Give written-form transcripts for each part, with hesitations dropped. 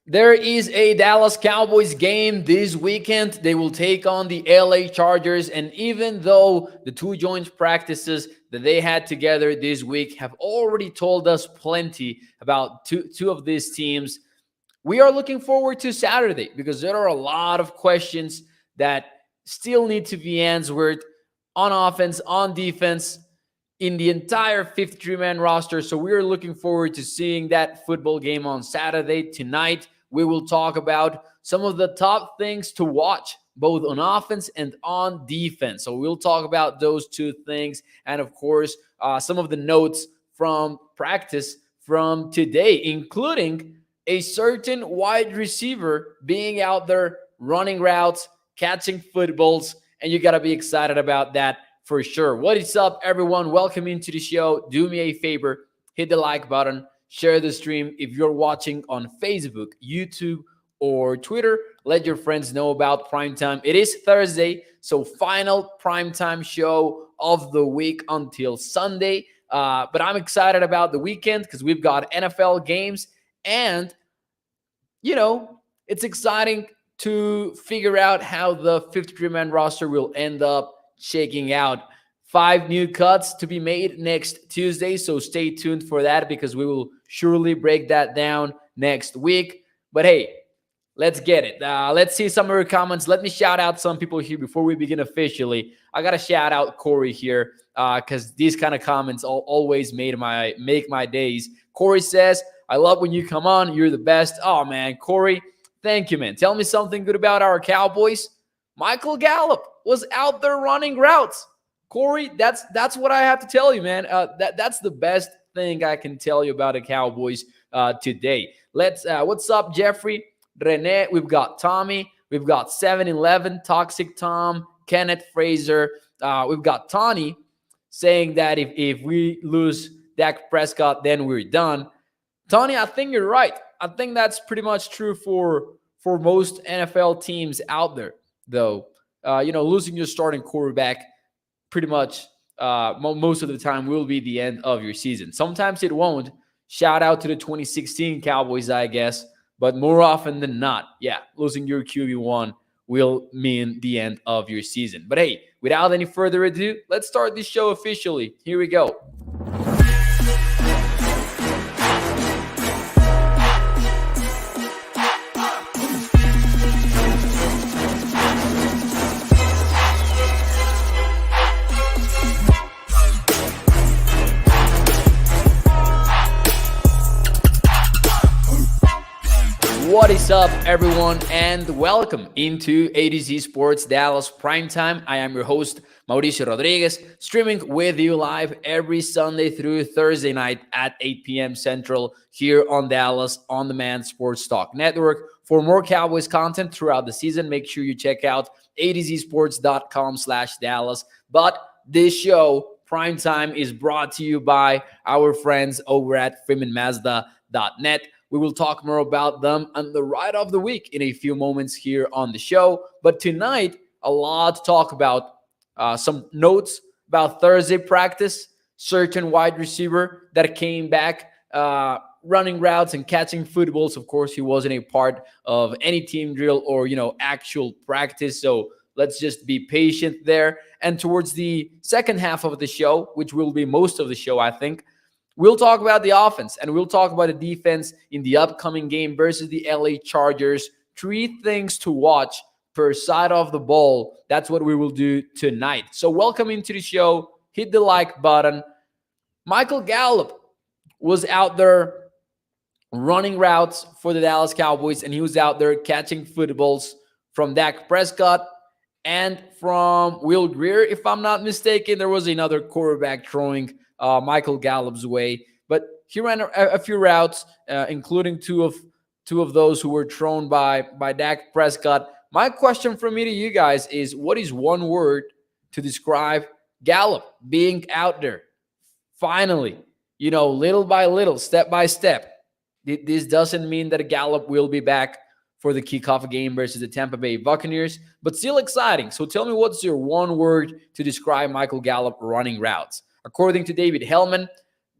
There is a Dallas Cowboys game this weekend. They will take on the LA Chargers. And even though the two joint practices that they had together this week have already told us plenty about two of these teams, we are looking forward to Saturday because there are a lot of questions that still need to be answered on offense, on defense, in the entire 53-man roster. So we are looking forward to seeing that football game on Saturday. Tonight, we will talk about some of the top things to watch, both on offense and on defense. So we'll talk about those two things. And of course, some of the notes from practice from today, including a certain wide receiver being out there running routes, catching footballs, and you got to be excited about that for sure. What is up, everyone? Welcome into the show. Do me a favor, hit the like button, share the stream. If you're watching on Facebook, YouTube, or Twitter, let your friends know about Primetime. It is Thursday, so final Primetime show of the week until Sunday. But I'm excited about the weekend because we've got NFL games, and, it's exciting to figure out how the 53-man roster will end up shaking out. 5 new cuts to be made next Tuesday, so stay tuned for that because we will surely break that down next week. But hey, let's get it. Let's see some of your comments. Let me shout out some people here before we begin officially. I got to shout out Corey here because these kind of comments always make my days. Corey says, I love when you come on. You're the best. Oh, man, Corey, thank you, man. Tell me something good about our Cowboys. Michael Gallup was out there running routes. Corey, that's what I have to tell you, man. That's the best thing I can tell you about the Cowboys today. What's up, Jeffrey? Rene, we've got Tommy. We've got 7-Eleven, Toxic Tom, Kenneth Fraser. We've got Tony saying that if we lose Dak Prescott, then we're done. Tony, I think you're right. I think that's pretty much true for most NFL teams out there, though. Losing your starting quarterback pretty much most of the time will be the end of your season. Sometimes it won't. Shout out to the 2016 Cowboys, I guess. But more often than not, losing your QB1 will mean the end of your season. But hey, without any further ado, let's start this show officially. Here we go. What is up, everyone, and welcome into ADZ Sports Dallas Primetime. I am your host, Mauricio Rodriguez, streaming with you live every Sunday through Thursday night at 8 p.m. Central here on Dallas On Demand Sports Talk Network. For more Cowboys content throughout the season, make sure you check out adzsports.com/Dallas. But this show, Primetime, is brought to you by our friends over at freemanmazda.net. We will talk more about them and the ride of the week in a few moments here on the show. But tonight, a lot to talk about. Some notes about Thursday practice, certain wide receiver that came back running routes and catching footballs. Of course, he wasn't a part of any team drill or, actual practice. So let's just be patient there. And towards the second half of the show, which will be most of the show, I think, we'll talk about the offense and we'll talk about the defense in the upcoming game versus the LA Chargers. 3 things to watch per side of the ball. That's what we will do tonight. So welcome into the show. Hit the like button. Michael Gallup was out there running routes for the Dallas Cowboys, and he was out there catching footballs from Dak Prescott and from Will Grier. If I'm not mistaken, there was another quarterback throwing Michael Gallup's way, but he ran a few routes, including two of those who were thrown by Dak Prescott. My question from me to you guys is, what is one word to describe Gallup being out there? Finally, little by little, step by step. This doesn't mean that Gallup will be back for the kickoff game versus the Tampa Bay Buccaneers, but still exciting. So tell me, what's your one word to describe Michael Gallup running routes? According to David Hellman,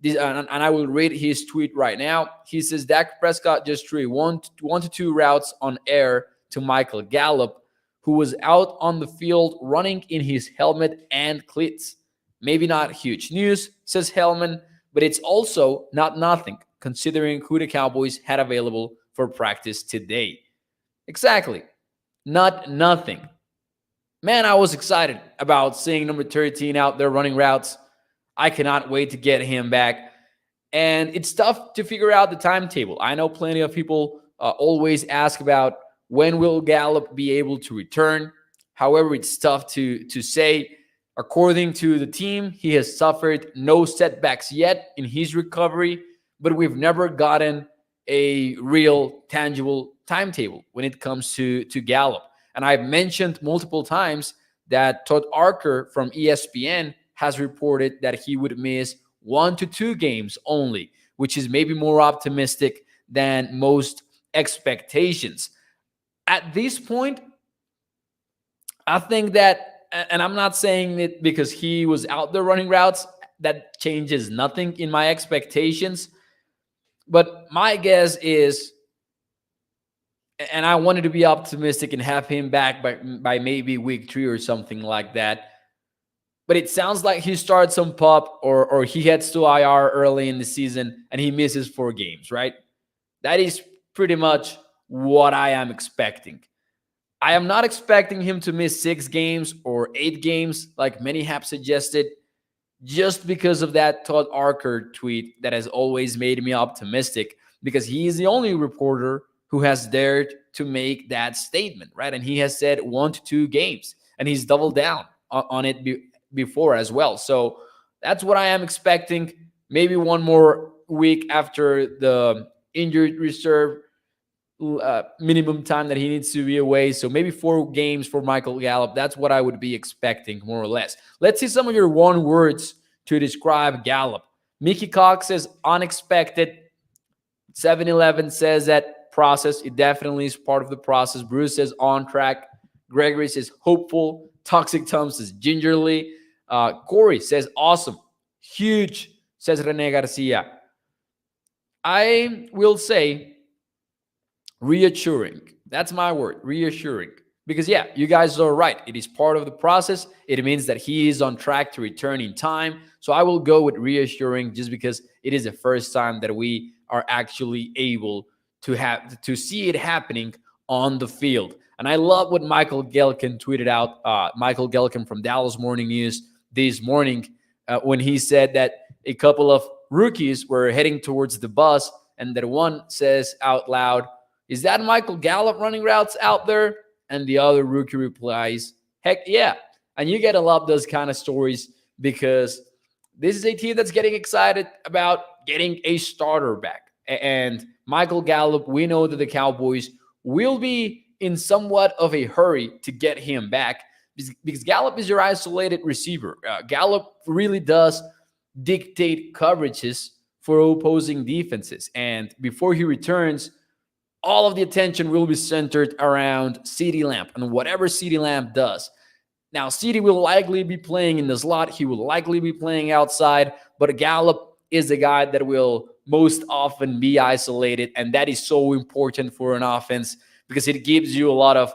And I will read his tweet right now. He says Dak Prescott just threw one to two routes on air to Michael Gallup, who was out on the field running in his helmet and cleats. Maybe not huge news, says Hellman, but it's also not nothing, considering who the Cowboys had available for practice today. Exactly. Not nothing. Man, I was excited about seeing number 13 out there running routes. I cannot wait to get him back. And it's tough to figure out the timetable. I know plenty of people always ask about when will Gallup be able to return. However, it's tough to say. According to the team, he has suffered no setbacks yet in his recovery, but we've never gotten a real tangible timetable when it comes to Gallup. And I've mentioned multiple times that Todd Archer from ESPN has reported that he would miss 1 to 2 games only, which is maybe more optimistic than most expectations. At this point, I think that, and I'm not saying it because he was out there running routes, that changes nothing in my expectations. But my guess is, and I wanted to be optimistic and have him back by maybe week 3 or something like that. But it sounds like he starts some pup or he heads to IR early in the season and he misses 4 games, right? That is pretty much what I am expecting. I am not expecting him to miss 6 games or 8 games like many have suggested, just because of that Todd Archer tweet that has always made me optimistic, because he is the only reporter who has dared to make that statement, right? And he has said 1 to 2 games, and he's doubled down on it before as well. So that's what I am expecting. Maybe one more week after the injured reserve minimum time that he needs to be away. So maybe 4 games for Michael Gallup. That's what I would be expecting, more or less. Let's see some of your one words to describe Gallup. Mickey Cox says unexpected. 7-Eleven says that process. It definitely is part of the process. Bruce says on track. Gregory says hopeful. Toxic Tom says gingerly. Corey says awesome. Huge, says Rene Garcia. I will say reassuring. That's my word, reassuring. Because, yeah, you guys are right. It is part of the process. It means that he is on track to return in time. So I will go with reassuring just because it is the first time that we are actually able to see it happening on the field. And I love what Michael Gelkin tweeted out. Michael Gelkin from Dallas Morning News this morning when he said that a couple of rookies were heading towards the bus and that one says out loud, "Is that Michael Gallup running routes out there?" And the other rookie replies, "Heck yeah." And you get to love those kind of stories because this is a team that's getting excited about getting a starter back. And Michael Gallup, we know that the Cowboys will be in somewhat of a hurry to get him back because Gallup is your isolated receiver. Gallup really does dictate coverages for opposing defenses. And before he returns, all of the attention will be centered around CeeDee Lamb and whatever CeeDee Lamb does. Now, CeeDee will likely be playing in the slot. He will likely be playing outside, but Gallup is the guy that will most often be isolated, and that is so important for an offense because it gives you a lot of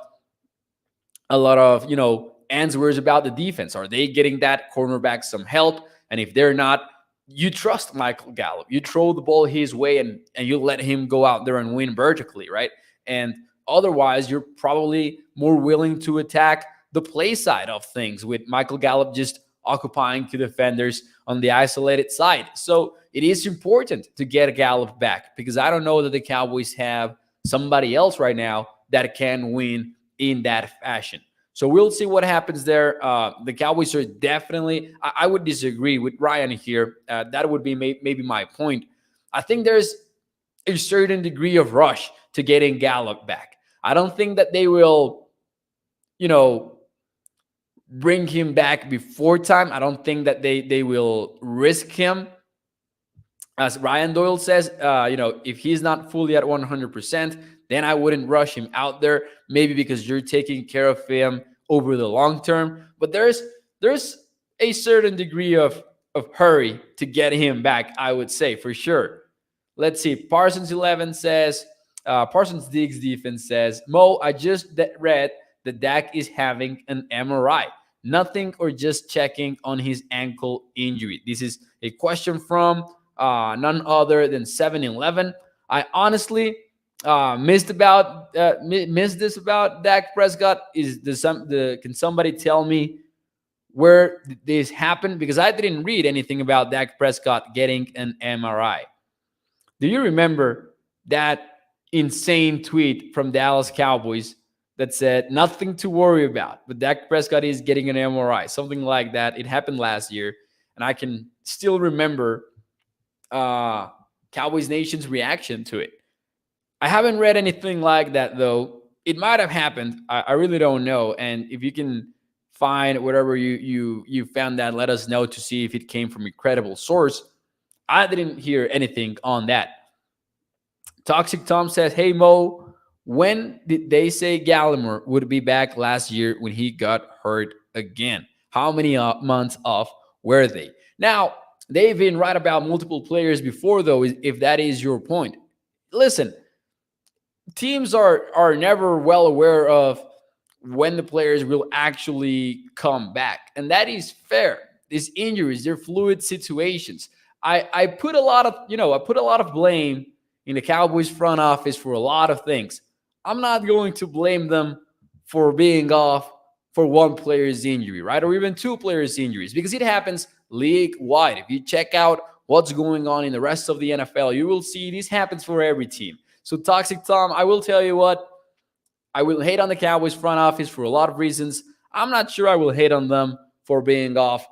answers about the defense. Are they getting that cornerback some help? And if they're not, you trust Michael Gallup. You throw the ball his way and you let him go out there and win vertically, right? And otherwise, you're probably more willing to attack the play side of things with Michael Gallup just occupying two defenders on the isolated side. So it is important to get Gallup back because I don't know that the Cowboys have somebody else right now that can win in that fashion. So we'll see what happens there. The Cowboys are definitely, I would disagree with Ryan here. That would be maybe my point. I think there's a certain degree of rush to getting Gallup back. I don't think that they will, bring him back before time. I don't think that they will risk him. As Ryan Doyle says, if he's not fully at 100%, then I wouldn't rush him out there, maybe because you're taking care of him over the long term. But there's a certain degree of of hurry to get him back, I would say, for sure. Let's see. Parsons11 says, Parsons Diggs defense says, Mo, I just read that Dak is having an MRI. Nothing or just checking on his ankle injury. This is a question from none other than 7-Eleven. I honestly missed this about Dak Prescott. Can somebody tell me where this happened? Because I didn't read anything about Dak Prescott getting an MRI. Do you remember that insane tweet from Dallas Cowboys that said nothing to worry about, but Dak Prescott is getting an MRI, something like that? It happened last year, and I can still remember Cowboys Nation's reaction to it. I haven't read anything like that, though. It might have happened. I really don't know. And if you can find whatever you found that, let us know to see if it came from a credible source. I didn't hear anything on that. Toxic Tom says, hey, Mo, when did they say Gallimore would be back last year when he got hurt again? How many months off were they? Now, they've been right about multiple players before, though, if that is your point. Listen, teams are never well aware of when the players will actually come back. And that is fair. These injuries, they're fluid situations. I put a lot of blame in the Cowboys front office for a lot of things. I'm not going to blame them for being off for one player's injury, right? Or even two players' injuries, because it happens league-wide. If you check out what's going on in the rest of the NFL, you will see this happens for every team. So, Toxic Tom, I will tell you what, I will hate on the Cowboys front office for a lot of reasons. I'm not sure I will hate on them for being off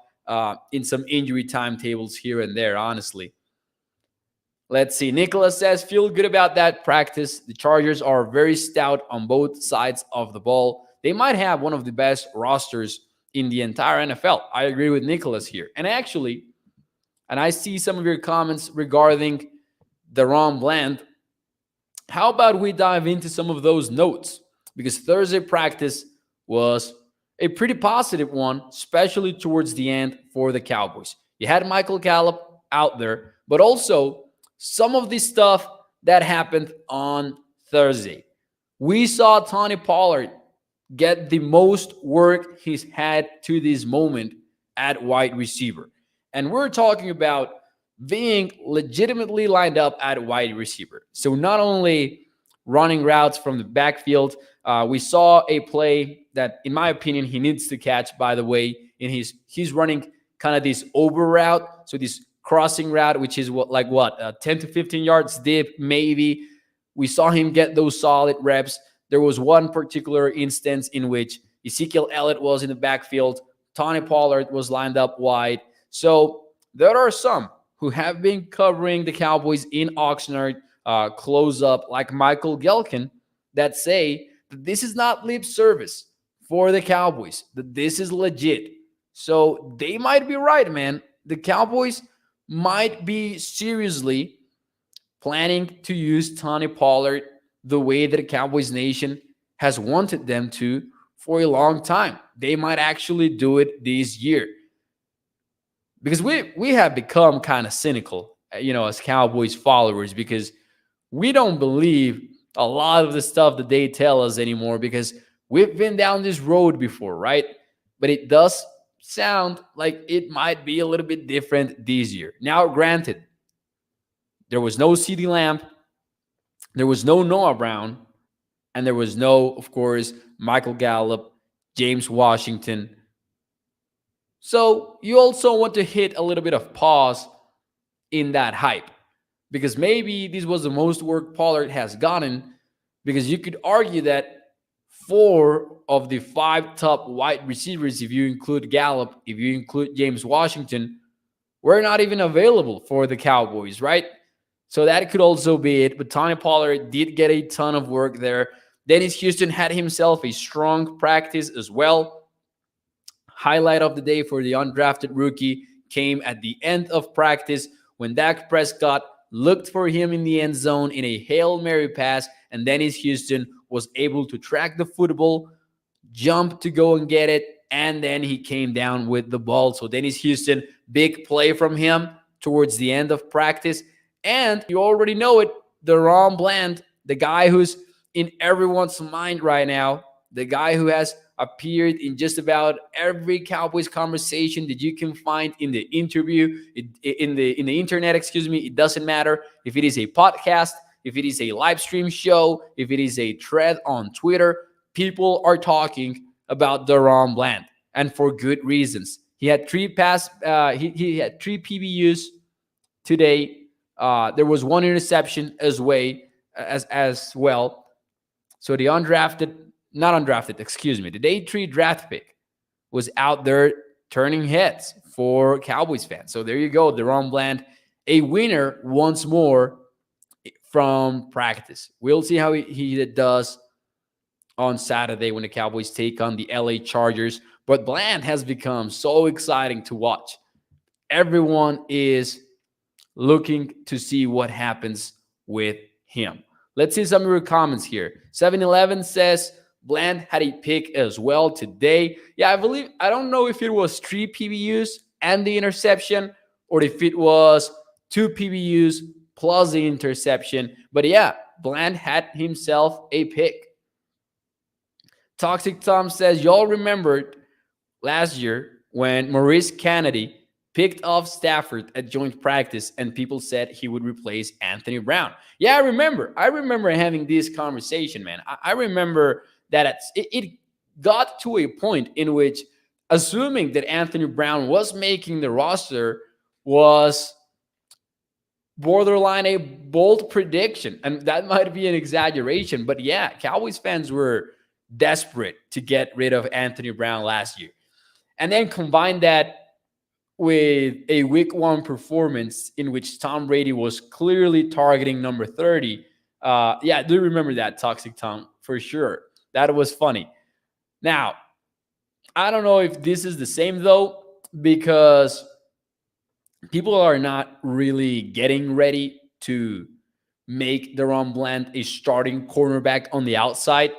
in some injury timetables here and there, honestly. Let's see. Nicholas says, feel good about that practice. The Chargers are very stout on both sides of the ball. They might have one of the best rosters in the entire NFL. I agree with Nicholas here. And I see some of your comments regarding DaRon Bland. How about we dive into some of those notes? Because Thursday practice was a pretty positive one, especially towards the end for the Cowboys. You had Michael Gallup out there, but also some of the stuff that happened on Thursday. We saw Tony Pollard get the most work he's had to this moment at wide receiver. And we're talking about being legitimately lined up at wide receiver. So not only running routes from the backfield, we saw a play that, in my opinion, he needs to catch, by the way, in he's running kind of this over route. So this crossing route, which is 10 to 15 yards deep, maybe. We saw him get those solid reps. There was one particular instance in which Ezekiel Elliott was in the backfield. Tony Pollard was lined up wide. So there are some who have been covering the Cowboys in Oxnard close up, like Michael Gelkin, that say that this is not lip service for the Cowboys, that this is legit. So they might be right, man. The Cowboys might be seriously planning to use Tony Pollard the way that the Cowboys Nation has wanted them to for a long time. They might actually do it this year. Because we have become kind of cynical, as Cowboys followers, because we don't believe a lot of the stuff that they tell us anymore, because we've been down this road before, right? But it does sound like it might be a little bit different this year. Now, granted, there was no CeeDee Lamb, there was no Noah Brown, and there was no, of course, Michael Gallup, James Washington. So you also want to hit a little bit of pause in that hype, because maybe this was the most work Pollard has gotten, because you could argue that 4 of the 5 top wide receivers, if you include Gallup, if you include James Washington, were not even available for the Cowboys, right? So that could also be it. But Tony Pollard did get a ton of work there. Dennis Houston had himself a strong practice as well. Highlight of the day for the undrafted rookie came at the end of practice when Dak Prescott looked for him in the end zone in a Hail Mary pass, and Dennis Houston was able to track the football, jump to go and get it, and then he came down with the ball. So Dennis Houston big play from him towards the end of practice. And you already know it, Deron Bland, the guy who's in everyone's mind right now, the guy who has appeared in just about every Cowboys conversation that you can find in the interview, in the internet, excuse me. It doesn't matter if it is a podcast, if it is a live stream show, if it is a thread on Twitter. People are talking about Deron Bland, and for good reasons. He had three he had three PBUs today. There was one interception as well. So the the day 3 draft pick was out there turning heads for Cowboys fans. So there you go, Deron Bland, a winner once more from practice. We'll see how he does on Saturday when the Cowboys take on the LA Chargers. But Bland has become so exciting to watch. Everyone is looking to see what happens with him. Let's see some of your comments here. 7-Eleven says Bland had a pick as well today. Yeah, I don't know if it was 3 PBUs and the interception or if it was 2 PBUs plus the interception. But yeah, Bland had himself a pick. Toxic Tom says, y'all remembered last year when Maurice Kennedy picked off Stafford at joint practice and people said he would replace Anthony Brown. Yeah, I remember having this conversation, man. I remember that it got to a point in which assuming that Anthony Brown was making the roster was borderline a bold prediction. And that might be an exaggeration, but yeah, Cowboys fans were desperate to get rid of Anthony Brown last year. And then combine that with a week 1 performance in which Tom Brady was clearly targeting number 30. Yeah, I do remember that, Toxic Tom, for sure. That was funny. Now, I don't know if this is the same, though, because people are not really getting ready to make Deron Bland a starting cornerback on the outside.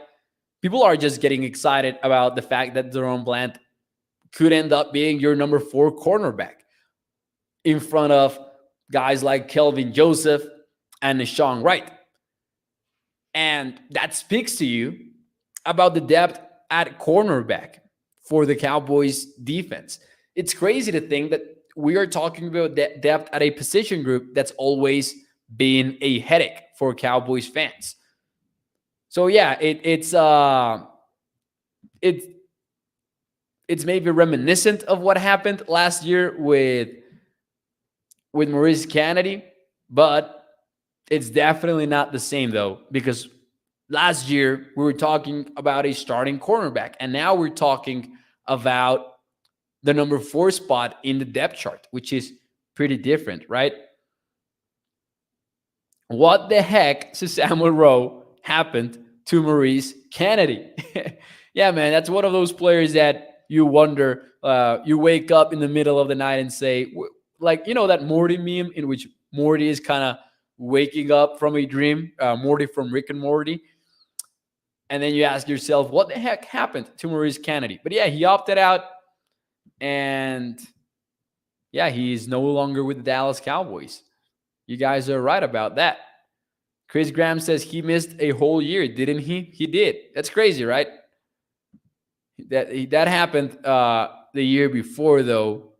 People are just getting excited about the fact that Deron Bland could end up being your number 4 cornerback in front of guys like Kelvin Joseph and Deshaun Wright. And that speaks to you about the depth at cornerback for the Cowboys defense. It's crazy to think that we are talking about depth at a position group that's always been a headache for Cowboys fans. So yeah, it's maybe reminiscent of what happened last year with Maurice Kennedy, but it's definitely not the same, though, because last year we were talking about a starting cornerback, and now we're talking about the number 4 spot in the depth chart, which is pretty different, right? What the heck, says Samuel Rowe, happened to Maurice Kennedy? Yeah, man, that's one of those players that you wonder, you wake up in the middle of the night and say, like, that Morty meme in which Morty is kind of waking up from a dream, Morty from Rick and Morty. And then you ask yourself, what the heck happened to Maurice Kennedy? But yeah, he opted out. And yeah, he's no longer with the Dallas Cowboys. You guys are right about that. Chris Graham says he missed a whole year, didn't he? He did. That's crazy, right? That happened the year before, though.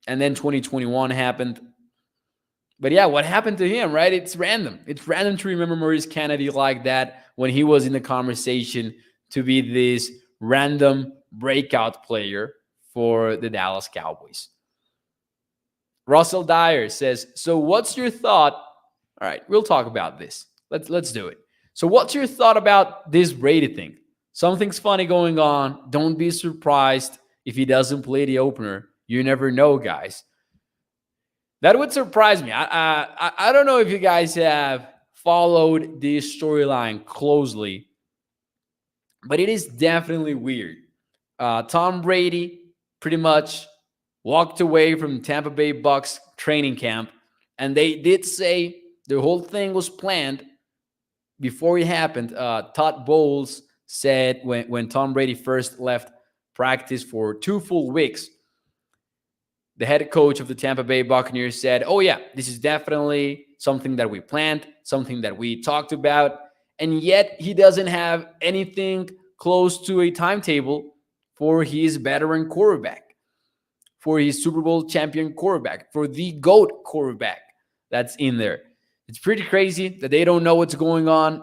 And then 2021 happened. But yeah, what happened to him, right? It's random. It's random to remember Maurice Kennedy like that when he was in the conversation to be this random breakout player for the Dallas Cowboys. Russell Dyer says, so what's your thought? All right, we'll talk about this. Let's do it. So what's your thought about this Brady thing? Something's funny going on. Don't be surprised if he doesn't play the opener. You never know, guys. That would surprise me. I don't know if you guys have followed this storyline closely, but it is definitely weird. Tom Brady pretty much walked away from Tampa Bay Bucks training camp, and they did say the whole thing was planned before it happened. Todd Bowles said when Tom Brady first left practice for 2 full weeks the head coach of the Tampa Bay Buccaneers said, oh yeah, this is definitely something that we planned, something that we talked about. And yet he doesn't have anything close to a timetable for his veteran quarterback, for his Super Bowl champion quarterback, for the GOAT quarterback that's in there. It's pretty crazy that they don't know what's going on,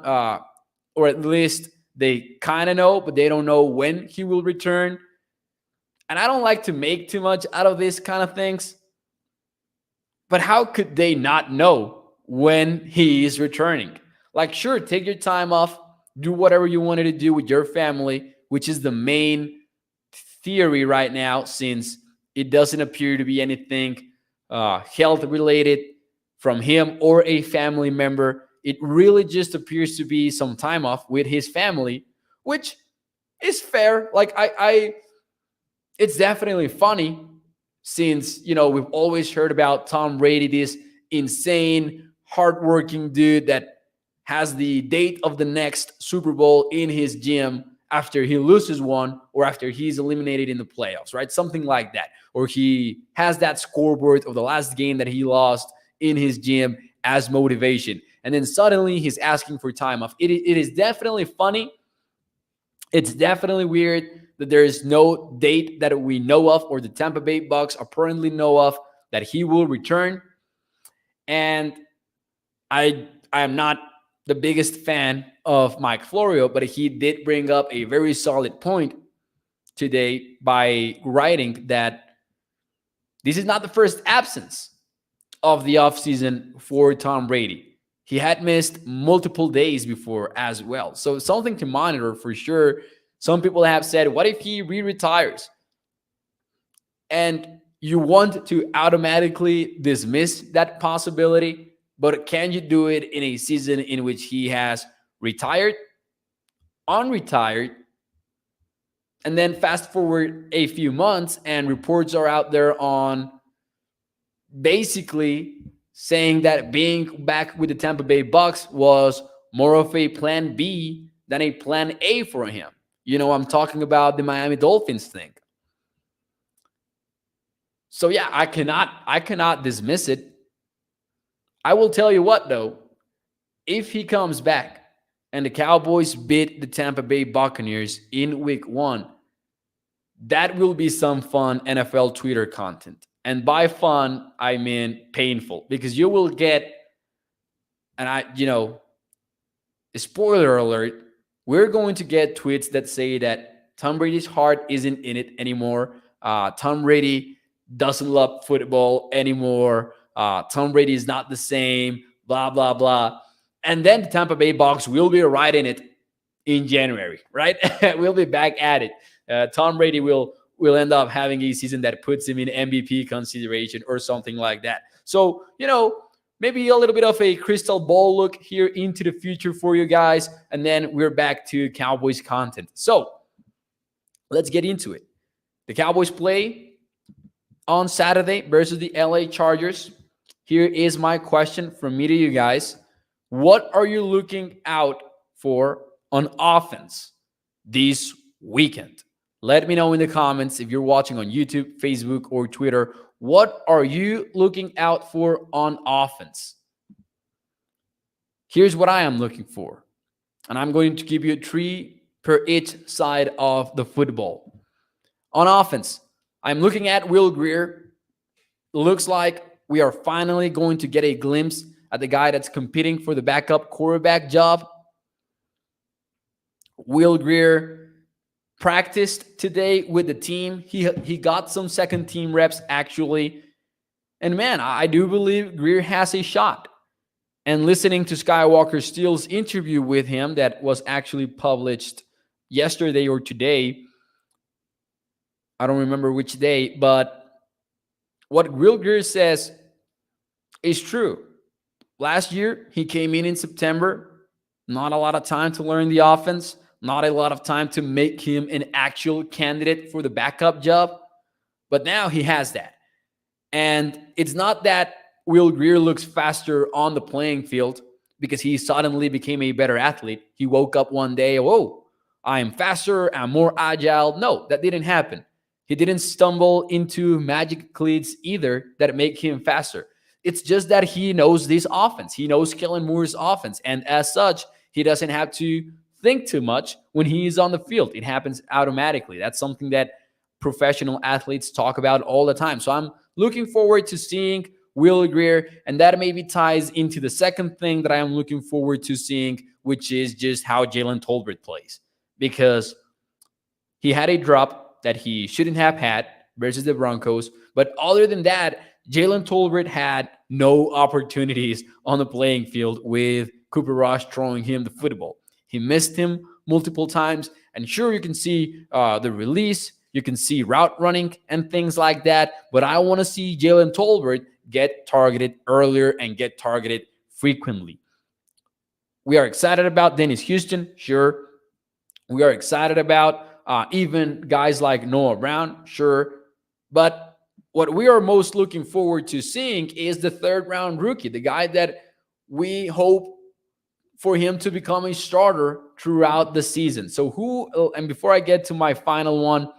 or at least they kind of know, but they don't know when he will return. And I don't like to make too much out of these kind of things, but how could they not know when he is returning? Like, sure, take your time off, do whatever you wanted to do with your family, which is the main theory right now, since it doesn't appear to be anything health related from him or a family member. It really just appears to be some time off with his family, which is fair. Like, it's definitely funny, since, we've always heard about Tom Brady, this insane, hardworking dude that has the date of the next Super Bowl in his gym after he loses one or after he's eliminated in the playoffs, right? Something like that. Or he has that scoreboard of the last game that he lost in his gym as motivation. And then suddenly he's asking for time off. It is definitely funny. It's definitely weird that there is no date that we know of, or the Tampa Bay Bucks apparently know of, that he will return. And I am not the biggest fan of Mike Florio, but he did bring up a very solid point today by writing that this is not the first absence of the offseason for Tom Brady. He had missed multiple days before as well. So something to monitor for sure. Some people have said, what if he re-retires? And you want to automatically dismiss that possibility, but can you do it in a season in which he has retired, unretired, and then fast forward a few months and reports are out there on basically saying that being back with the Tampa Bay Bucks was more of a plan B than a plan A for him. I'm talking about the Miami Dolphins thing. So yeah, I cannot dismiss it. I will tell you what, though, if he comes back and the Cowboys beat the Tampa Bay Buccaneers in week 1, that will be some fun NFL Twitter content. And by fun, I mean painful, because you will get, spoiler alert, we're going to get tweets that say that Tom Brady's heart isn't in it anymore. Tom Brady doesn't love football anymore. Tom Brady is not the same, blah, blah, blah. And then the Tampa Bay Bucks will be right in it in January, right? We'll be back at it. Tom Brady will end up having a season that puts him in MVP consideration or something like that. So, maybe a little bit of a crystal ball look here into the future for you guys. And then we're back to Cowboys content. So let's get into it. The Cowboys play on Saturday versus the LA Chargers. Here is my question from me to you guys. What are you looking out for on offense this weekend? Let me know in the comments if you're watching on YouTube, Facebook, or Twitter. What are you looking out for on offense? Here's what I am looking for. And I'm going to give you 3 per each side of the football. On offense, I'm looking at Will Grier. Looks like we are finally going to get a glimpse at the guy that's competing for the backup quarterback job. Will Grier practiced today with the team. He got some second team reps actually. And man, I do believe Grier has a shot. And listening to Skywalker Steele's interview with him that was actually published yesterday or today, I don't remember which day, but what Will Grier says is true. Last year, he came in September, not a lot of time to learn the offense, not a lot of time to make him an actual candidate for the backup job. But now he has that. And it's not that Will Grier looks faster on the playing field because he suddenly became a better athlete. He woke up one day, whoa, I'm faster, I'm more agile. No, that didn't happen. He didn't stumble into magic cleats either that make him faster. It's just that he knows this offense. He knows Kellen Moore's offense. And as such, he doesn't have to think too much when he is on the field. It happens automatically. That's something that professional athletes talk about all the time. So I'm looking forward to seeing Will Greer, and that maybe ties into the second thing that I am looking forward to seeing, which is just how Jalen Tolbert plays. Because he had a drop that he shouldn't have had versus the Broncos. But other than that, Jalen Tolbert had no opportunities on the playing field with Cooper Rush throwing him the football. He missed him multiple times. And sure, you can see the release. You can see route running and things like that. But I want to see Jalen Tolbert get targeted earlier and get targeted frequently. We are excited about Dennis Houston. Sure. We are excited about even guys like Noah Brown. Sure. But what we are most looking forward to seeing is the third-round rookie, the guy that we hope for him to become a starter throughout the season. So who, and before I get to my final one,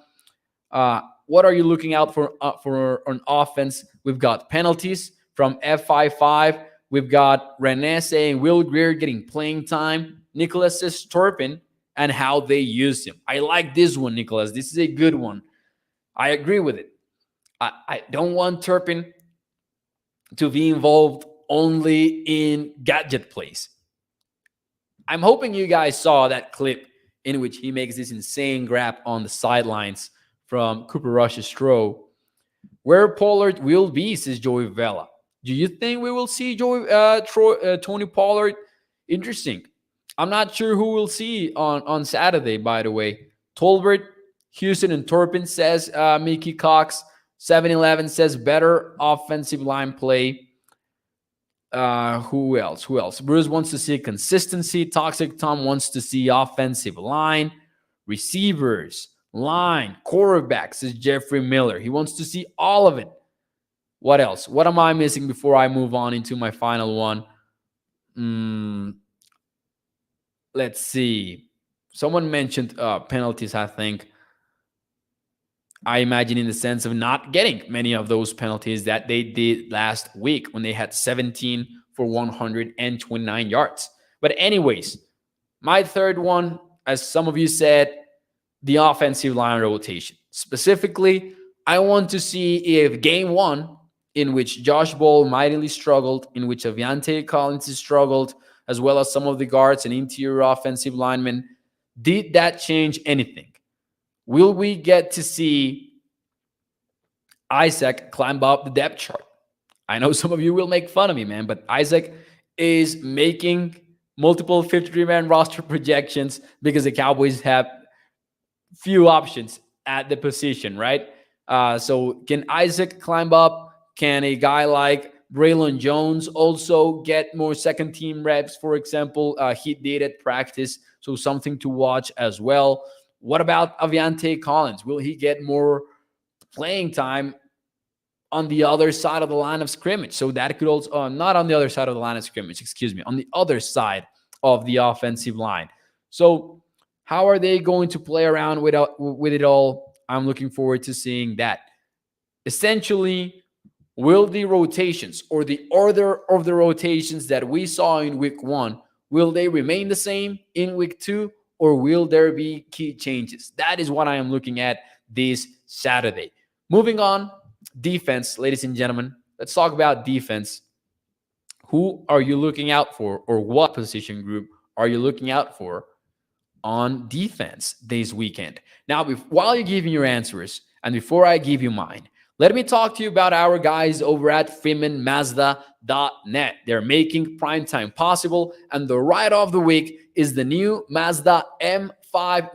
what are you looking out for on offense? We've got penalties from F55. We've got Rene saying Will Greer getting playing time. Nicholas says Turpin and how they use him. I like this one, Nicholas. This is a good one. I agree with it. I don't want Turpin to be involved only in gadget plays. I'm hoping you guys saw that clip in which he makes this insane grab on the sidelines from Cooper Rush's throw. Where Pollard will be, says Joey Vela. Do you think we will see Tony Pollard? Interesting. I'm not sure who we'll see on Saturday, by the way. Tolbert, Houston, and Turpin, says Mickey Cox. 7-Eleven says better offensive line play. Who else? Bruce wants to see consistency. Toxic Tom wants to see offensive line, receivers, line, quarterback, says Jeffrey Miller. He wants to see all of it. What else? What am I missing before I move on into my final one? Let's see. Someone mentioned penalties, I think. I imagine in the sense of not getting many of those penalties that they did last week when they had 17 for 129 yards. But anyways, my third one, as some of you said, the offensive line rotation. Specifically, I want to see if game one, in which Josh Ball mightily struggled, in which Aviante Collins struggled, as well as some of the guards and interior offensive linemen, did that change anything? Will we get to see Isaac climb up the depth chart? I know some of you will make fun of me, man, but Isaac is making multiple 53-man roster projections because the Cowboys have few options at the position, right? So can Isaac climb up? Can a guy like Braylon Jones also get more second-team reps, for example? He did at practice, so something to watch as well. What about Aviante Collins? Will he get more playing time on the other side of the line of scrimmage? So that could also, not on the other side of the line of scrimmage, on the other side of the offensive line. So how are they going to play around with it all? I'm looking forward to seeing that. Essentially, will the rotations or the order of the rotations that we saw in week 1, will they remain the same in week 2? Or will there be key changes? That is what I am looking at this Saturday. Moving on, defense, ladies and gentlemen. Let's talk about defense. Who are you looking out for, or what position group are you looking out for on defense this weekend? Now, while you're giving your answers, and before I give you mine, let me talk to you about our guys over at freemanmazda.net. They're making primetime possible, and the ride of the week is the new Mazda M5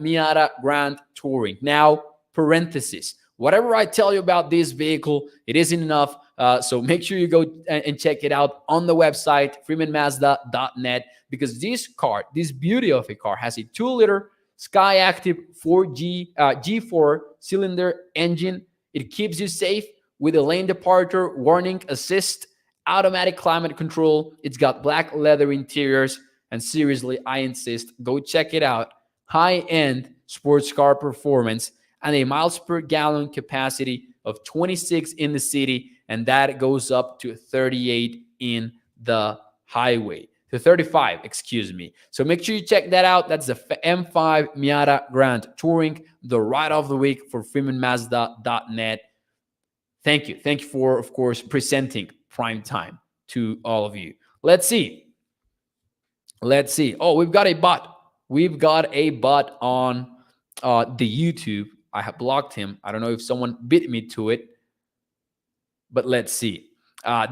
Miata Grand Touring. Now, parenthesis, whatever I tell you about this vehicle, it isn't enough. So make sure you go and check it out on the website, freemanmazda.net, because this car, this beauty of a car, has a 2-liter Skyactiv G4 cylinder engine. It keeps you safe with a lane departure warning assist, automatic climate control. It's got black leather interiors. And seriously, I insist, go check it out. High-end sports car performance. and a miles per gallon capacity of 26 in the city, and that goes up to 38 in the highway. To 35, excuse me. So make sure you check that out. That's the M5 Miata Grand Touring, the ride of the week for freemanmazda.net. Thank you. Thank you for, of course, presenting Prime Time to all of you. Let's see. Let's see. Oh, we've got a bot. We've got a bot on the YouTube. I have blocked him. I don't know if someone beat me to it, but let's see.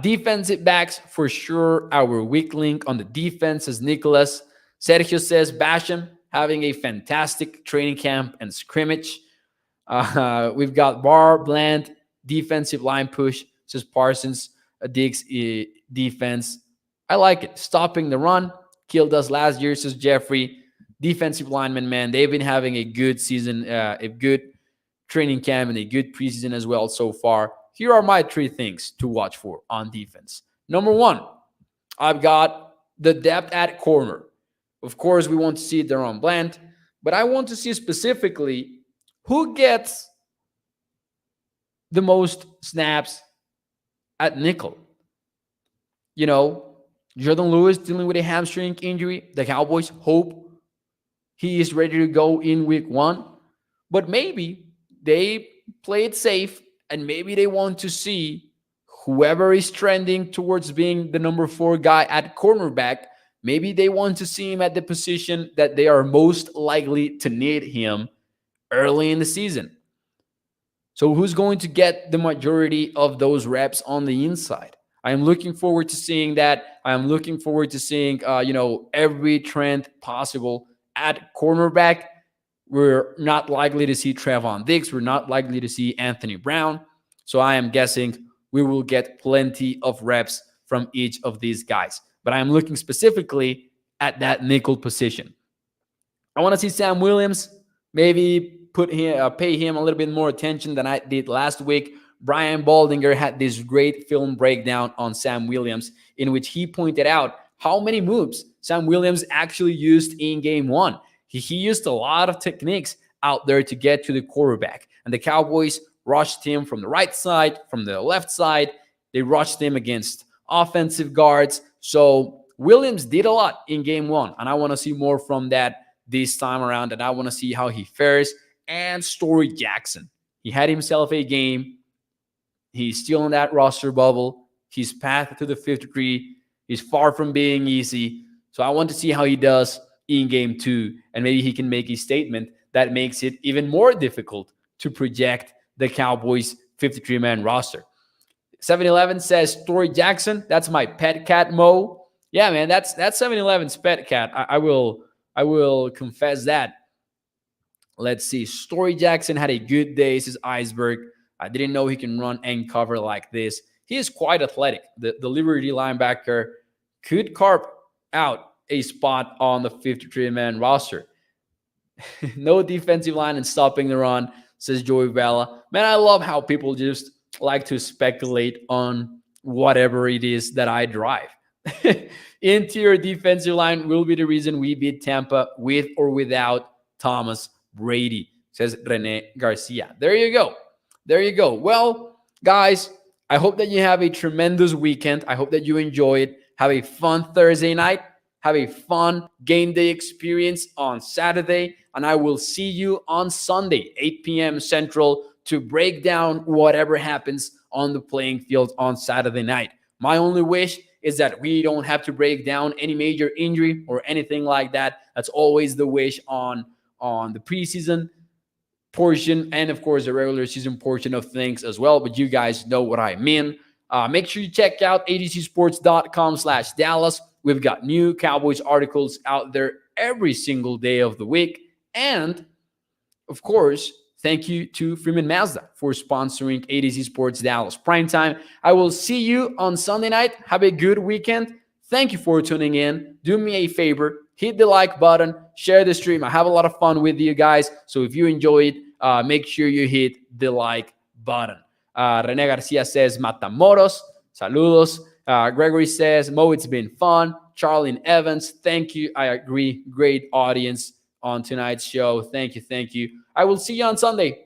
Defensive backs, for sure. Our weak link on the defense is Nicholas. Sergio says Basham having a fantastic training camp and scrimmage. We've got Barr, Bland, defensive line push, says Parsons. Diggs defense. I like it. Stopping the run. Killed us last year, says Jeffrey. Defensive lineman, man, they've been having a good season, a good training camp, and a good preseason as well so far. Here are my 3 things to watch for on defense. Number 1, I've got the depth at corner. Of course, we want to see Deron Bland, but I want to see specifically who gets the most snaps at nickel. You know, Jordan Lewis dealing with a hamstring injury. The Cowboys hope he is ready to go in week 1, but maybe they play it safe, and maybe they want to see whoever is trending towards being the number 4 guy at cornerback. Maybe they want to see him at the position that they are most likely to need him early in the season. So who's going to get the majority of those reps on the inside? I am looking forward to seeing that. I am looking forward to seeing, every trend possible at cornerback. We're not likely to see Trevon Diggs. We're not likely to see Anthony Brown. So I am guessing we will get plenty of reps from each of these guys. But I am looking specifically at that nickel position. I want to see Sam Williams, maybe pay him a little bit more attention than I did last week. Brian Baldinger had this great film breakdown on Sam Williams in which he pointed out how many moves Sam Williams actually used in game 1. He used a lot of techniques out there to get to the quarterback. And the Cowboys rushed him from the right side, from the left side. They rushed him against offensive guards. So Williams did a lot in game 1. And I want to see more from that this time around. And I want to see how he fares. And Story Jackson. He had himself a game. He's still in that roster bubble. His path to the 5th degree is far from being easy. So I want to see how he does in game 2. And maybe he can make a statement that makes it even more difficult to project the Cowboys 53-man roster. 7-Eleven says Story Jackson. That's my pet cat, Mo. Yeah, man, that's 7-Eleven's pet cat. I will confess that. Let's see. Story Jackson had a good day, says Iceberg. I didn't know he can run and cover like this. He is quite athletic. The Liberty linebacker could carve out a spot on the 53-man roster. No defensive line and stopping the run, says Joey Bella. Man, I love how people just like to speculate on whatever it is that I drive. Interior defensive line will be the reason we beat Tampa with or without Thomas Brady, says Rene Garcia. There you go. There you go. Well, guys, I hope that you have a tremendous weekend. I hope that you enjoy it. Have a fun Thursday night. Have a fun game day experience on Saturday. And I will see you on Sunday, 8 p.m. Central, to break down whatever happens on the playing field on Saturday night. My only wish is that we don't have to break down any major injury or anything like that. That's always the wish on the preseason portion and, of course, the regular season portion of things as well. But you guys know what I mean. Make sure you check out adcsports.com/Dallas. We've got new Cowboys articles out there every single day of the week. And, of course, thank you to Freeman Mazda for sponsoring ADC Sports Dallas Primetime. I will see you on Sunday night. Have a good weekend. Thank you for tuning in. Do me a favor. Hit the like button. Share the stream. I have a lot of fun with you guys. So if you enjoy it, make sure you hit the like button. Rene Garcia says, Matamoros. Saludos. Gregory says, Mo, it's been fun. Charlene Evans, thank you. I agree. Great audience on tonight's show. Thank you. Thank you. I will see you on Sunday.